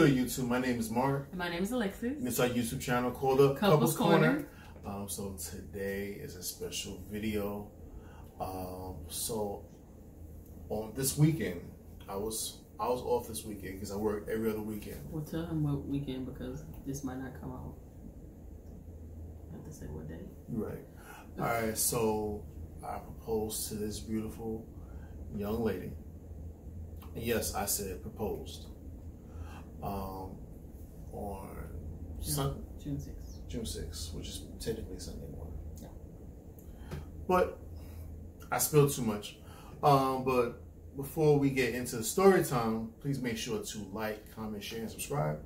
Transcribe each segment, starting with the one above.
good, YouTube? My name is Mark. And my name is Alexis. And it's our YouTube channel called The Couples Corner. So today is a special video. So on this weekend, I was off this weekend because I work every other weekend. Well, tell him what weekend because this might not come out. I have to say what day. Right. All right. So I proposed to this beautiful young lady. And yes, I said proposed. On June 6th. June 6th, which is technically Sunday morning. Yeah. But I spilled too much. But before we get into the story time, please make sure to like, comment, share, and subscribe.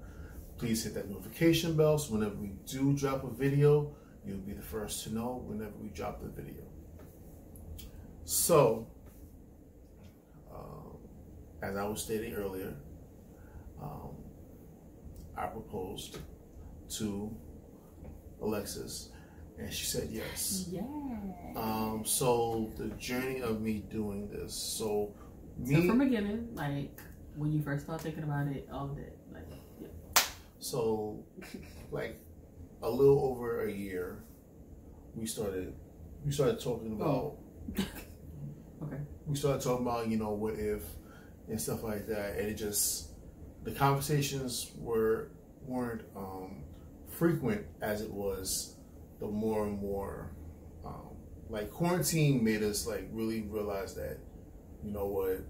Please hit that notification bell so whenever we do drop a video, you'll be the first to know whenever we drop the video. So, as I was stating earlier, I proposed to Alexis, and she said yes. Yeah. So the journey of me doing this. So from beginning, like when you first started thinking about it, all of that, like yeah. So, like a little over a year, we started talking about. Okay. We started talking about what if and stuff like that, and it just the conversations weren't frequent as it was. The more and more, like quarantine made us like really realize that, what,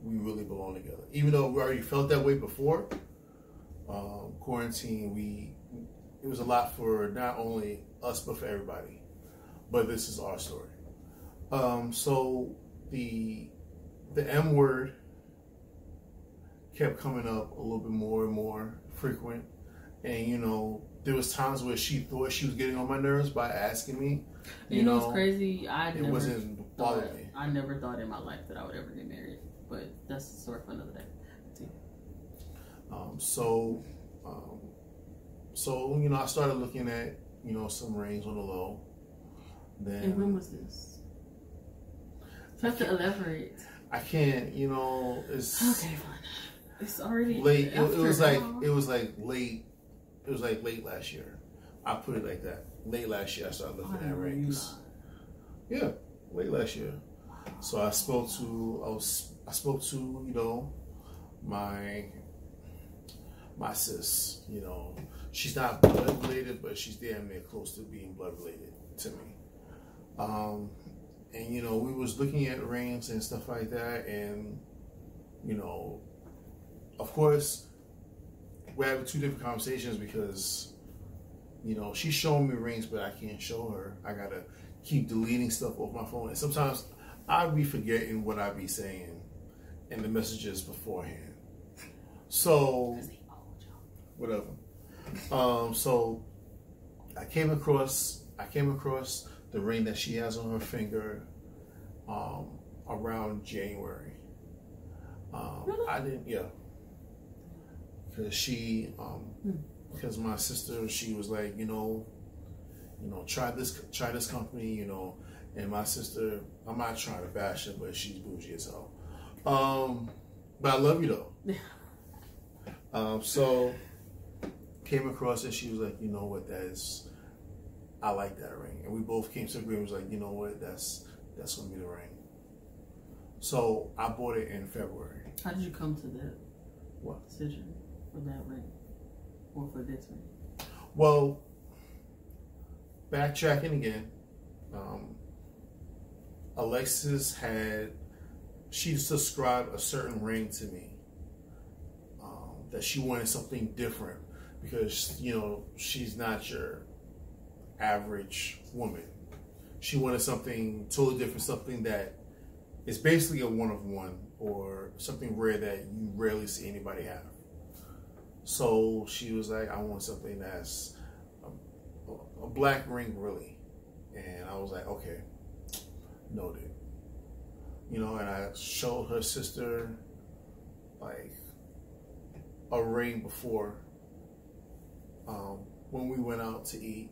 we really belong together. Even though we already felt that way before, quarantine, it was a lot for not only us but for everybody. But this is our story. So the M word kept coming up a little bit more and more frequent, and there was times where she thought she was getting on my nerves by asking me. You know what's crazy? Wasn't bothering me. I never thought in my life that I would ever get married, but that's a story for another day. So I started looking at some rings on the low. Then, and when was this? You have to elaborate. I can't. It's okay. Fine. It's already late. It was like late last year. I put it like that. Late last year, I started looking at rings. Yeah, late last year. So I spoke to my sis. She's not blood related, but she's damn near close to being blood related to me. And we was looking at rings and stuff like that, and of course, we're having two different conversations because, she's showing me rings, but I can't show her. I gotta keep deleting stuff off my phone. And sometimes I'll be forgetting what I be saying in the messages beforehand. So, whatever. So I came across the ring that she has on her finger around January. Really? I didn't, yeah. Because my sister, she was like, try this company, and my sister, I'm not trying to bash her, but she's bougie as hell. But I love you though. So came across it, she was like, what, I like that ring. And we both came to agreement, was like, what, that's gonna be the ring. So I bought it in February. How did you come to that what decision for that ring or for this ring? Well, backtracking again, Alexis she subscribed a certain ring to me that she wanted something different because she's not your average woman. She wanted something totally different, something that is basically a one-of-one or something rare that you rarely see anybody have. So she was like, I want something that's a black ring, really. And I was like, okay, noted. And I showed her sister like a ring before when we went out to eat.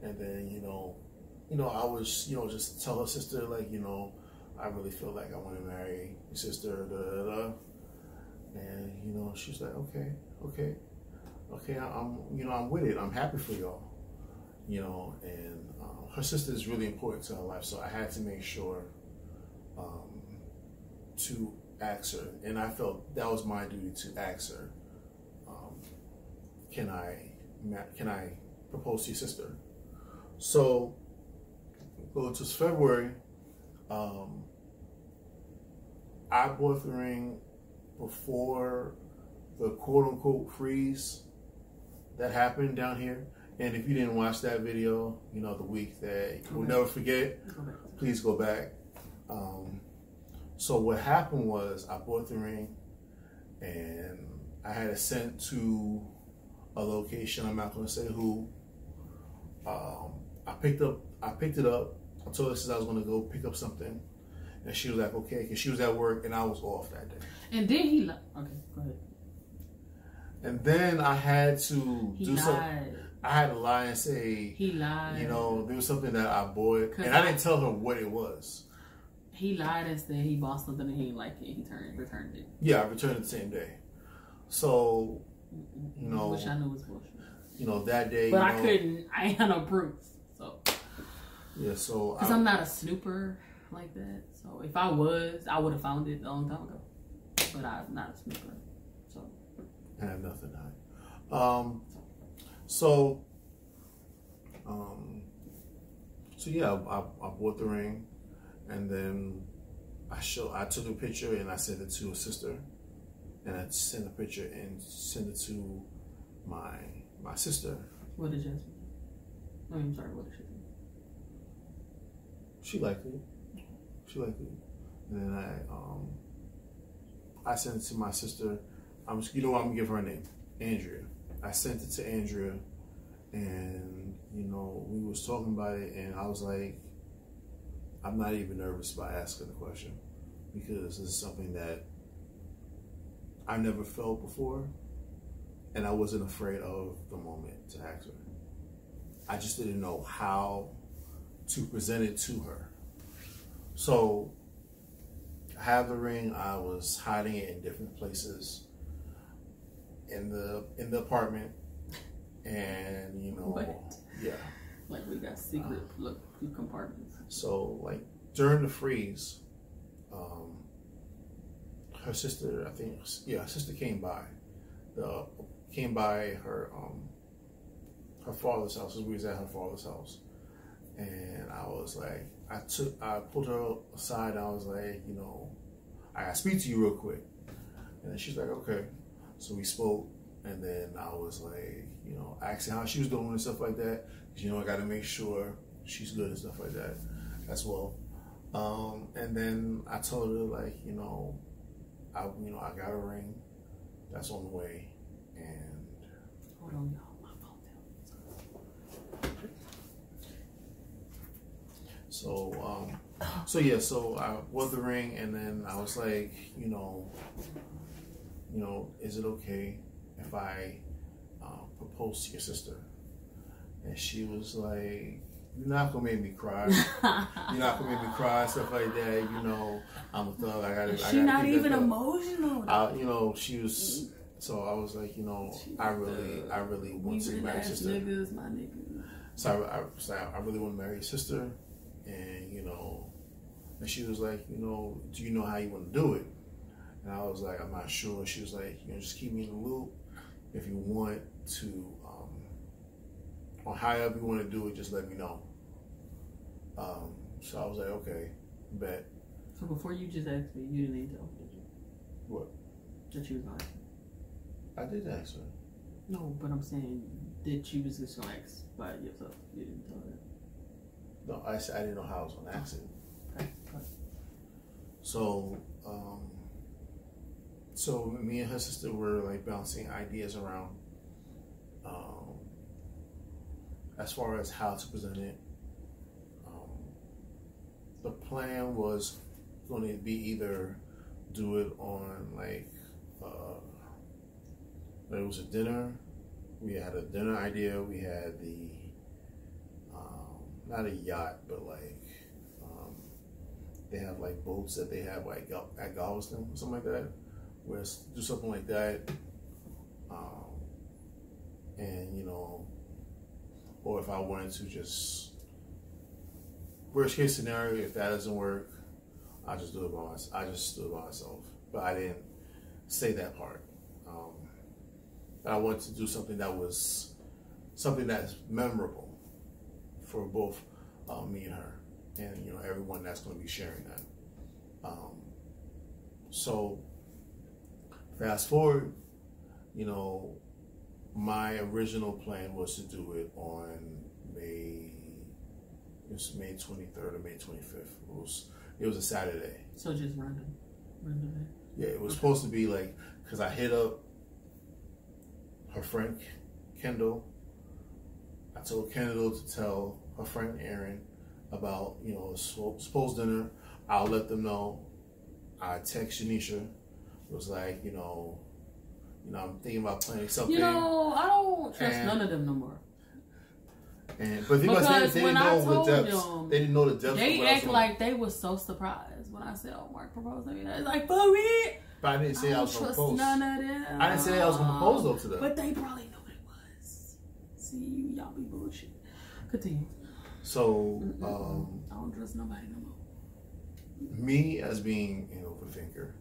And then, I was, just tell her sister, like, I really feel like I want to marry your sister, And you know, she's like, okay, okay, okay. I'm with it. I'm happy for y'all. You know, and her sister is really important to her life, so I had to make sure to ask her, and I felt that was my duty to ask her, can I propose to your sister? So, well, it was February. I bought the ring before the quote-unquote freeze that happened down here. And if you didn't watch that video, you know, the week that we'll never forget, please go back. So what happened was I bought the ring and I had it sent to a location. I'm not going to say who. I picked it up. I told her since I was going to go pick up something. And she was like, okay, because she was at work and I was off that day. And then he lied. Okay, go ahead. And then I had to do something. I had to lie and say he lied. You know, there was something that I bought, and I didn't tell her what it was. He lied and said he bought something and he didn't like it. He returned it. Yeah, I returned it the same day. So, you know, which I knew was bullshit. You know, that day. But I couldn't. I ain't had no proof. So. Yeah. So. Because I'm not a snooper like that. So if I was, I would have found it a long time ago. But I'm not a snooper. So. I have nothing to hide. So yeah, I bought the ring, and then I took a picture and I sent it to a sister, and I sent a picture and sent it to my sister. What did Jasmine? I'm sorry. What did she do? She liked it. She liked it, and then I sent it to my sister. You know what? I'm gonna give her a name, Andrea. I sent it to Andrea, and you know, we was talking about it, and I was like, I'm not even nervous about asking the question because this is something that I've never felt before, and I wasn't afraid of the moment to ask her. I just didn't know how to present it to her. So I have the ring. I was hiding it in different places in the apartment, and you know, what? Yeah, like we got secret compartments. So like during the freeze, her sister, her sister came by. Her father's house. We was at her father's house, and I was like, I pulled her aside. And I was like, you know, I gotta speak to you real quick. And then she's like, okay. So we spoke, and then I was like, you know, asking how she was doing and stuff like that. Because, you know, I got to make sure she's good and stuff like that as well. And then I told her, like, you know, I got a ring that's on the way. And hold on, y'all. My phone down. So I wore the ring, and then I was like, you know, is it okay if I propose to your sister? And she was like, you're not gonna make me cry. You're not gonna make me cry, stuff like that. You know, I'm a thug. She's not even emotional. You know, she was. So I was like, you know, I really want to marry your sister. Niggas, my niggas. So I really want to marry your sister, and you know, and she was like, you know, do you know how you want to do it? And I was like, I'm not sure. She was like, you know, just keep me in the loop. If you want to, on however you want to do it, just let me know. So I was like, okay, bet. So before you just asked me, you didn't even tell me, did you? What? That she was lying. I did ask her. No, but I'm saying that you was just gonna ask by yourself. You didn't tell her. No, I said I didn't know how I was gonna ask it. Okay. So, so me and her sister were like bouncing ideas around as far as how to present it. The plan was going to be either do it on like it was a dinner. We had a dinner idea. We had the not a yacht, but like they have like boats that they have like at Galveston or something like that, Where do something like that, and or if I wanted to just worst case scenario, if that doesn't work, I just do it by myself. I just do it by myself. But I didn't say that part. But I wanted to do something that's memorable for both me and her, and everyone that's going to be sharing that. So fast forward, my original plan was to do it on May 23rd or May 25th. It was a Saturday. So just random. Yeah, it was supposed to be like, because I hit up her friend Kendall. I told Kendall to tell her friend Aaron about a supposed dinner. I'll let them know. I text Janisha. It was like, I'm thinking about planning something. I don't trust none of them no more. But because they didn't know the depths. They didn't know the depths. They act like they were so surprised when I said, "Oh, Mark proposed to me." It's like, for me. But I didn't say I was going to propose. None of them. I didn't say I was going to propose though to them. But they probably know what it was. See, y'all be bullshit. Continue. So, I don't trust nobody no more. Me as being an overthinker,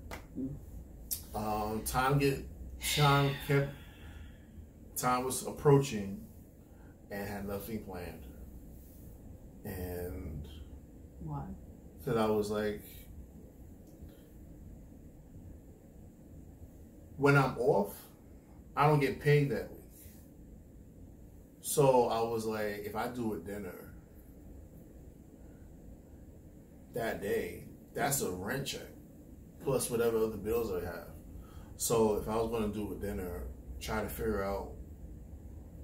time was approaching, and had nothing planned. And why? Because I was like, when I'm off, I don't get paid that week. So I was like, if I do a dinner that day, that's a rent check plus whatever other bills I have. So if I was going to do a dinner, try to figure out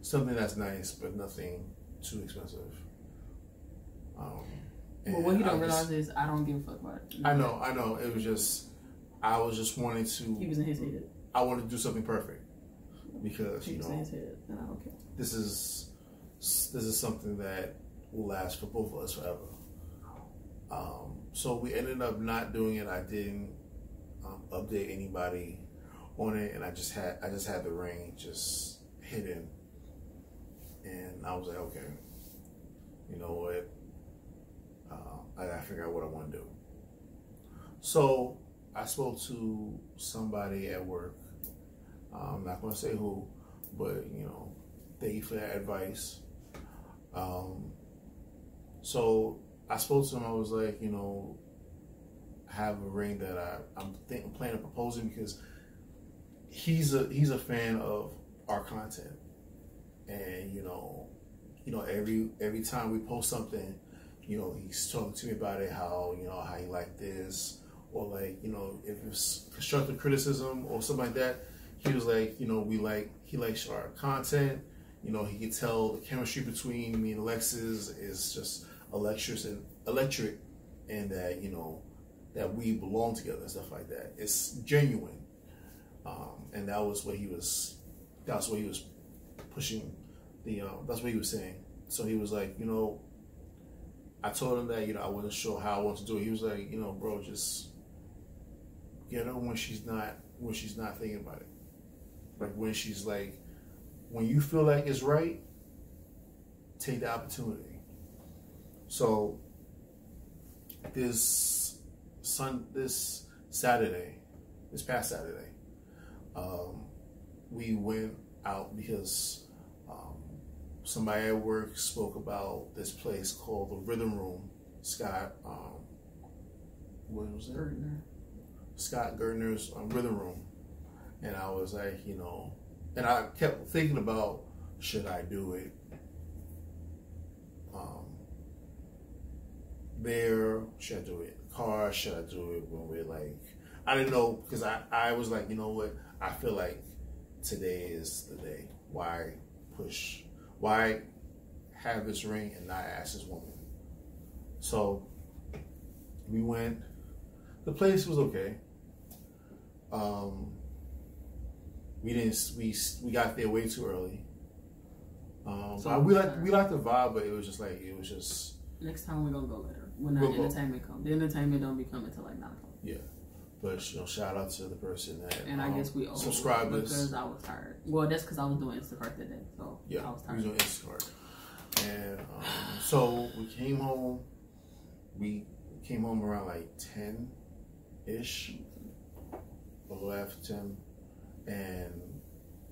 something that's nice but nothing too expensive. Well, what you don't realize is I don't give a fuck about it. I know. It was just, I was just wanting to. He was in his head. I wanted to do something perfect because he was in his head, and I don't care. This is something that will last for both of us forever. So we ended up not doing it. I didn't update anybody on it, and I just had the ring just hidden, and I was like, okay, you know what? I gotta figure out what I want to do. So I spoke to somebody at work. I'm not gonna say who, but thank you for that advice. So I spoke to him. I was like, have a ring that I'm planning on proposing, because he's a fan of our content, and every time we post something, he's talking to me about it, how he liked this, or like if it's constructive criticism or something like that. He was like, he likes our content. He can tell the chemistry between me and Alexis is just electric, and that that we belong together and stuff like that. It's genuine, and that was what he was pushing. That's what he was saying. So he was like, I told him that I wasn't sure how I wanted to do it. He was like, bro, just get her when she's not thinking about it. Like when she's like, when you feel like it's right, take the opportunity. So this past Saturday, we went out because somebody at work spoke about this place called the Rhythm Room. Scott, what was it? Scott Gertner's Rhythm Room. And I was like, and I kept thinking about, should I do it there? Should I do it in the car? Should I do it when we're like, I didn't know, because I was like, you know what? I feel like today is the day. Why push? Why have this ring and not ask this woman? So we went. The place was okay. We got there way too early. So we liked the vibe, but it was just. Next time we're gonna go later when the entertainment comes. The entertainment don't be coming till like 9 o'clock. Yeah. But you know, shout out to the person that and I guess we owe subscribers because I was tired. Well, that's because I was doing Instacart that day, so yeah, I was tired. we was doing Instacart, and so we came home. We came home around like 10-ish, a little after 10, and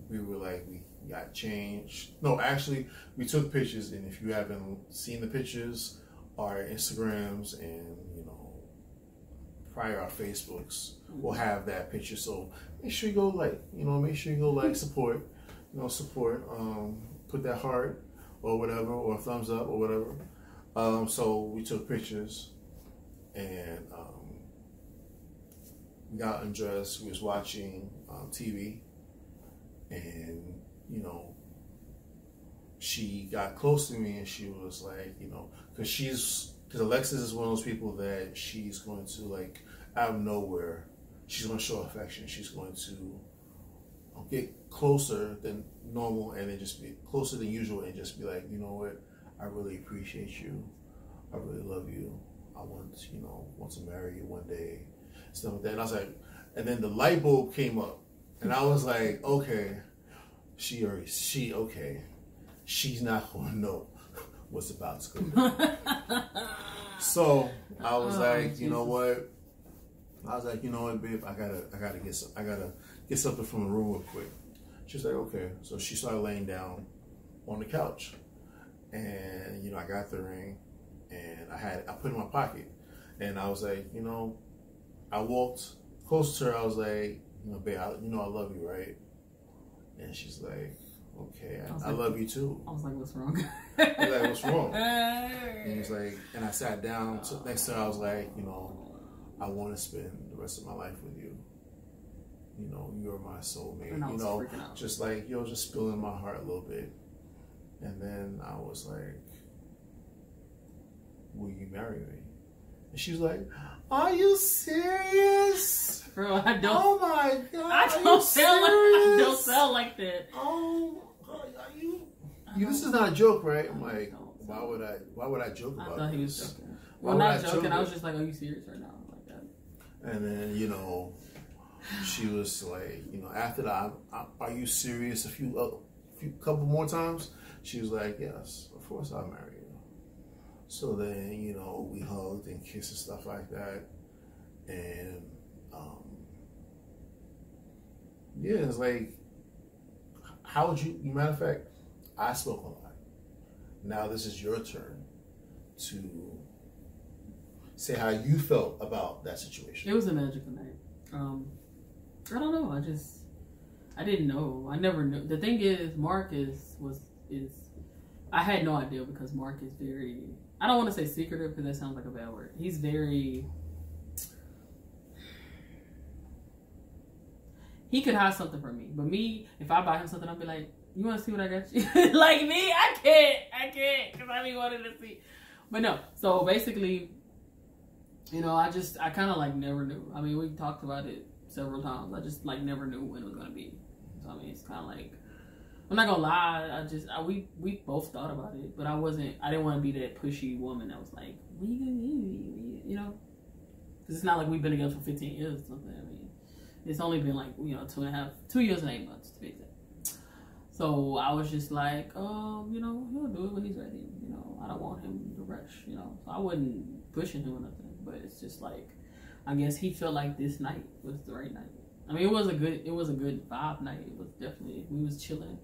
we were like, we got changed. No, actually, we took pictures, and if you haven't seen the pictures, our Instagrams and, you know, probably our Facebooks will have that picture. So make sure you go like, you know, make sure you go like, support, you know, support, put that heart or whatever, or a thumbs up or whatever. So we took pictures, and we got undressed. We was watching TV, and you know, she got close to me, and she was like, you know, because Alexis is one of those people that she's going to, like, out of nowhere, she's going to show affection. She's going to get closer than normal, and then just be closer than usual, and just be like, you know what, I really appreciate you. I really love you. I want to marry you one day. Stuff like that. And I was like, and then the light bulb came up, and I was like, okay, okay, she's not gonna know what's about to go. So I was like, you know what? I was like, you know what, babe, I gotta get something from the room real quick. She's like, okay. So she started laying down on the couch, and you know, I got the ring, and I put it in my pocket, and I was like, you know, I walked close to her. I was like, you know, babe, I love you, right? And she's like, okay, I love you too. I was like, what's wrong? I was like, what's wrong? And he's like, and I sat down next to her. I was like, you know, I want to spend the rest of my life with you. You know, you're my soulmate. You know, just like, you know, just spilling my heart a little bit. And then I was like, will you marry me? And she was like, are you serious? Bro, I don't. Oh my God. I don't sound like that. Oh, are you? This is not a joke, right? I'm like, why would I joke about this? I thought he was joking. Well, not joking. I was just like, are you serious right now? Like that. And then, you know, she was like, you know, after that, are you serious? A couple more times, she was like, yes, of course I'll marry you. So then, you know, we hugged and kissed and stuff like that. And, yeah, it's like, how would you, matter of fact, I spoke a lot. Now this is your turn to say how you felt about that situation. It was a magical night. I don't know. I didn't know. I never knew. The thing is, Mark is I had no idea, because Mark is very, I don't want to say secretive because that sounds like a bad word. He's very, he could hide something from me. But me, if I buy him something, I'll be like, you want to see what I got you? Like me, I can't, because I be wanting to see. But no, so basically, you know, I kind of like never knew. I mean, we talked about it several times. I just like never knew when it was going to be. So I mean, it's kind of like, I'm not gonna lie. We both thought about it, but I didn't want to be that pushy woman that was like, you know, because it's not like we've been together for 15 years or something. I mean, it's only been like, you know, 2 years and 8 months to be exact. So I was just like, you know, he'll do it when he's ready. You know, I don't want him to rush. You know, so I wasn't pushing him or nothing. But it's just like, I guess he felt like this night was the right night. I mean, it was a good vibe night. It was definitely, we was chilling.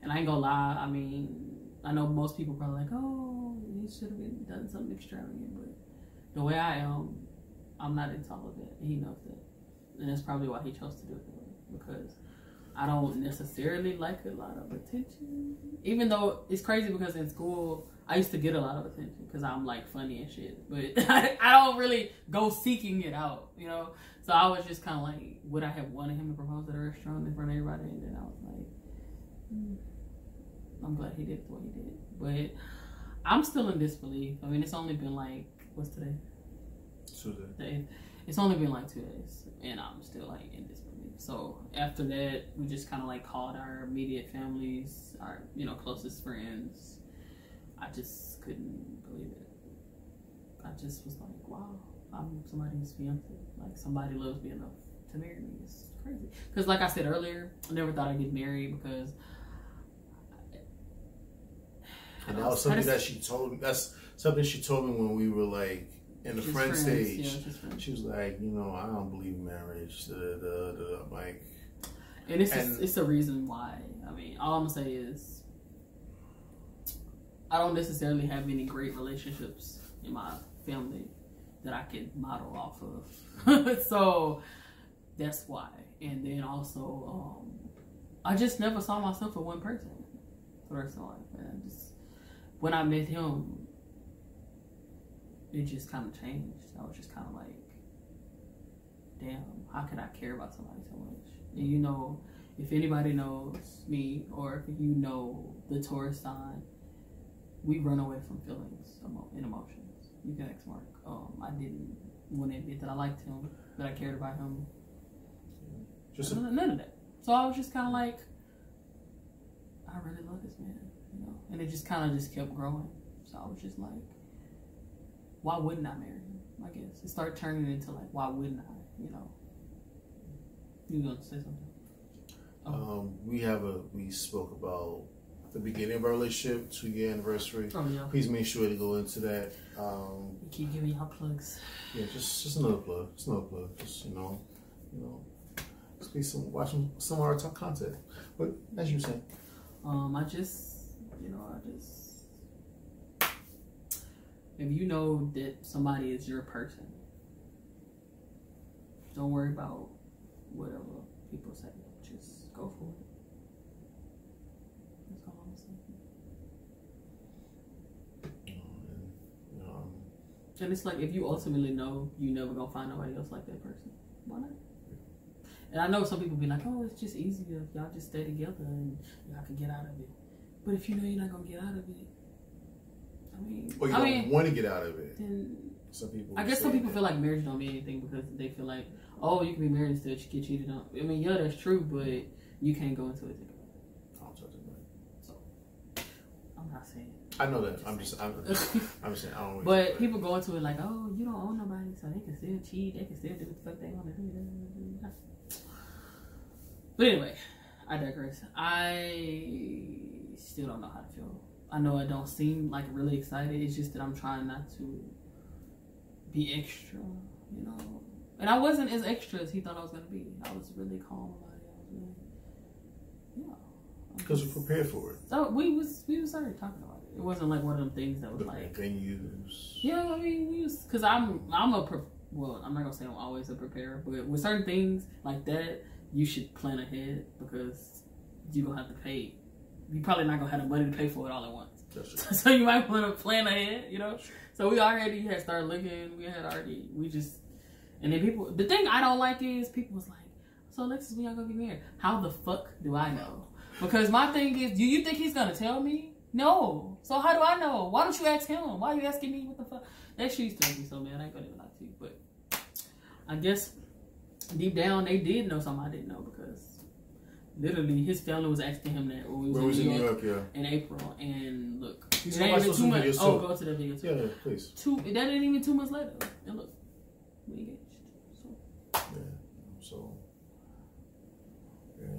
And I ain't gonna lie, I mean, I know most people probably like, oh, he should have done something extravagant, but the way I am, I'm not into all of that, and he knows that. And that's probably why he chose to do it that way, because I don't necessarily like a lot of attention. Even though it's crazy, because in school, I used to get a lot of attention because I'm like funny and shit, but I don't really go seeking it out, you know? So I was just kind of like, would I have wanted him to propose at a restaurant in front of everybody? And then I was like, I'm glad he did what he did, but I'm still in disbelief. I mean, it's only been like, what's today? Tuesday. It's only been like 2 days, and I'm still like in disbelief. So after that, we just kind of like called our immediate families, our, you know, closest friends. I just couldn't believe it. I just was like, wow. I'm somebody's fiance. Like, somebody loves me enough to marry me. It's crazy. Because, like I said earlier, I never thought I'd get married because. And that was something that she told me. That's something she told me when we were like in the friend stage. Yeah, she was like, you know, I don't believe in marriage. I'm like, and it's a reason why. I mean, all I'm gonna say is I don't necessarily have any great relationships in my family that I can model off of. So that's why. And then also, I just never saw myself with one person for the rest of my life. And just when I met him, it just kind of changed. I was just kind of like, damn, how could I care about somebody so much? And you know, if anybody knows me or if you know the Taurus sign, we run away from feelings and emotions. You can ask Mark. I didn't want to admit that I liked him, that I cared about him. None of that. So I was just kind of like, I really love this man, you know. And it just kind of just kept growing. So I was just like, why wouldn't I marry him? I guess it started turning into like, why wouldn't I? You know. You gonna say something? We spoke about the beginning of our relationship, 2-year anniversary. Oh yeah. Please make sure to go into that. You keep giving y'all plugs. Yeah, just another plug. Just another plug. Just you know, please watch some of our top content. But as you say, I just if you know that somebody is your person, don't worry about whatever people say. Just go for it. That's all I'm saying. And it's like, if you ultimately know you never gonna find nobody else like that person, why not? And I know some people be like, oh, it's just easier if y'all just stay together and y'all can get out of it. But if you know you're not gonna get out of it, or you don't want to get out of it. Then some people. I guess some people feel like marriage don't mean anything because they feel like, oh, you can be married and still get cheated on. I mean, yeah, that's true, but you can't go into it together. I don't touch it. So I'm not saying. I know that. I'm just saying. I don't. But people go into it like, oh, you don't own nobody, so they can still cheat. They can still do what the fuck they want to do. But anyway, I digress. I still don't know how to feel. I know I don't seem like really excited. It's just that I'm trying not to be extra, you know. And I wasn't as extra as he thought I was gonna be. I was really calm about it. I was really, yeah. Because we prepared for it. So we started talking about it. It wasn't like one of them things that was like venues. Yeah, I mean, we was, because I'm not gonna say I'm always a preparer, but with certain things like that, you should plan ahead because you're gonna have to pay. You probably not gonna have the money to pay for it all at once. So you might want to plan ahead, you know. So we already had started looking. And then people. The thing I don't like is people was like, "So Alexis, when y'all gonna get married?" How the fuck do I know? Because my thing is, do you think he's gonna tell me? No. So how do I know? Why don't you ask him? Why are you asking me? What the fuck? That shit used to make me so mad. I ain't gonna even lie to you, but I guess deep down they did know something I didn't know because. Literally, his family was asking him that when we was in New York in April. And look, it ain't even 2 months. Oh, go to that video too. Yeah, please. That ain't even 2 months later. And look, we engaged. So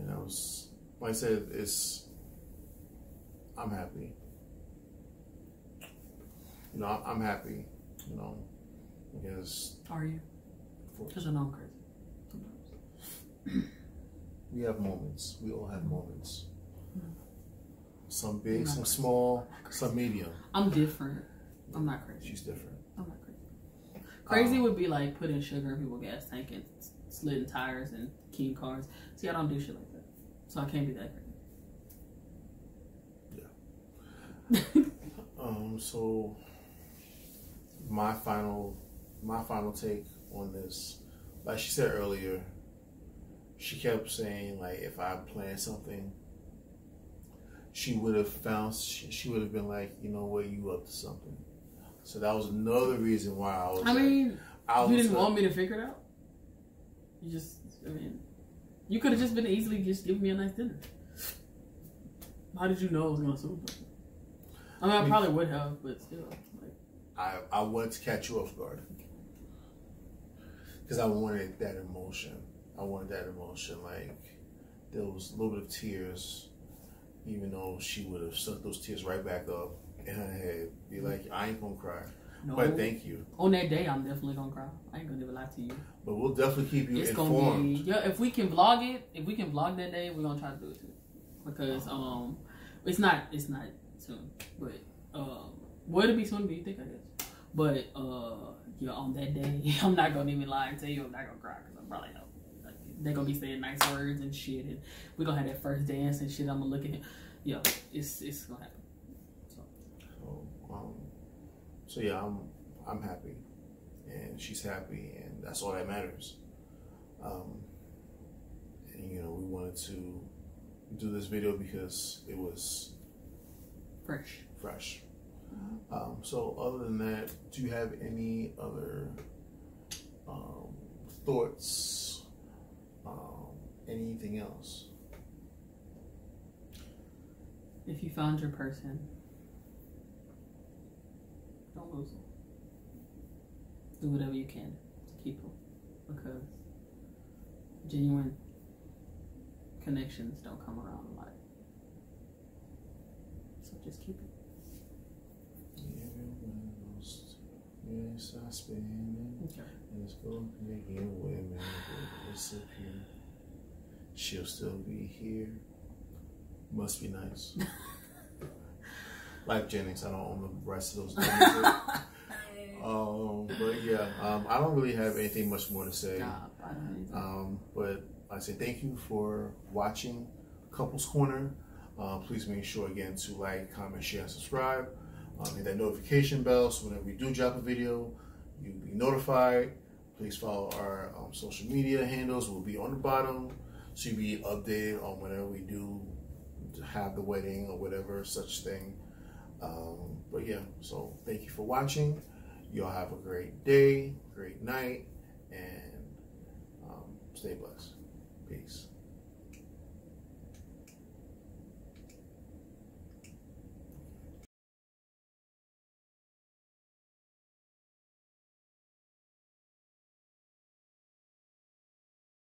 that was, like I said, I'm happy. You know, I'm happy. You know, because. Are you? Because I know I'm crazy sometimes. We have moments. We all have moments. Some big, some small, some medium. I'm different. I'm not crazy. She's different. I'm not crazy. Crazy would be like putting sugar in people's gas tank and slitting tires and keying cars. See, I don't do shit like that. So I can't be that crazy. Yeah. So my final take on this, like she said earlier, she kept saying, like, if I planned something, she would have been like, you know what, you up to something. So that was another reason why I was. You didn't want me to figure it out. You could have just been easily just giving me a nice dinner. How did you know I was gonna assume something? I probably would have, but still. I wanted to catch you off guard. because I wanted that emotion. I wanted that emotion. Like, there was a little bit of tears, even though she would have sucked those tears right back up in her head. Be like, I ain't gonna cry. No. But thank you. On that day, I'm definitely gonna cry. I ain't gonna even lie to you. But we'll definitely keep you informed. Gonna be, yeah, if we can vlog it, if we can vlog that day, we're gonna try to do it too. Because it's not soon, but will it be soon? Do you think? I guess. But yeah, on that day, I'm not gonna even lie and tell you I'm not gonna cry because I'm probably not. Like, they're gonna be saying nice words and shit, and we're gonna have that first dance and shit. I'm gonna look at him. Yeah, it's gonna happen. So yeah, I'm happy, and she's happy, and that's all that matters. And you know, we wanted to do this video because it was fresh. So other than that, do you have any other thoughts? Anything else? If you found your person, don't lose them. Do whatever you can to keep them, because genuine connections don't come around a lot. So just keep it. Yes, I spend it. Okay. Let's go again. Women will disappear. She'll still be here. Must be nice. Like Jennings, I don't own the rest of those things. But yeah, I don't really have anything much more to say. But I say thank you for watching Couples Corner. Please make sure again to like, comment, share, and subscribe. Hit that notification bell so whenever we do drop a video, you'll be notified. Please follow our social media handles. Will be on the bottom, so you'll be updated on whenever we do have the wedding or whatever such thing. But yeah, so thank you for watching. Y'all have a great day, great night, and stay blessed. Peace.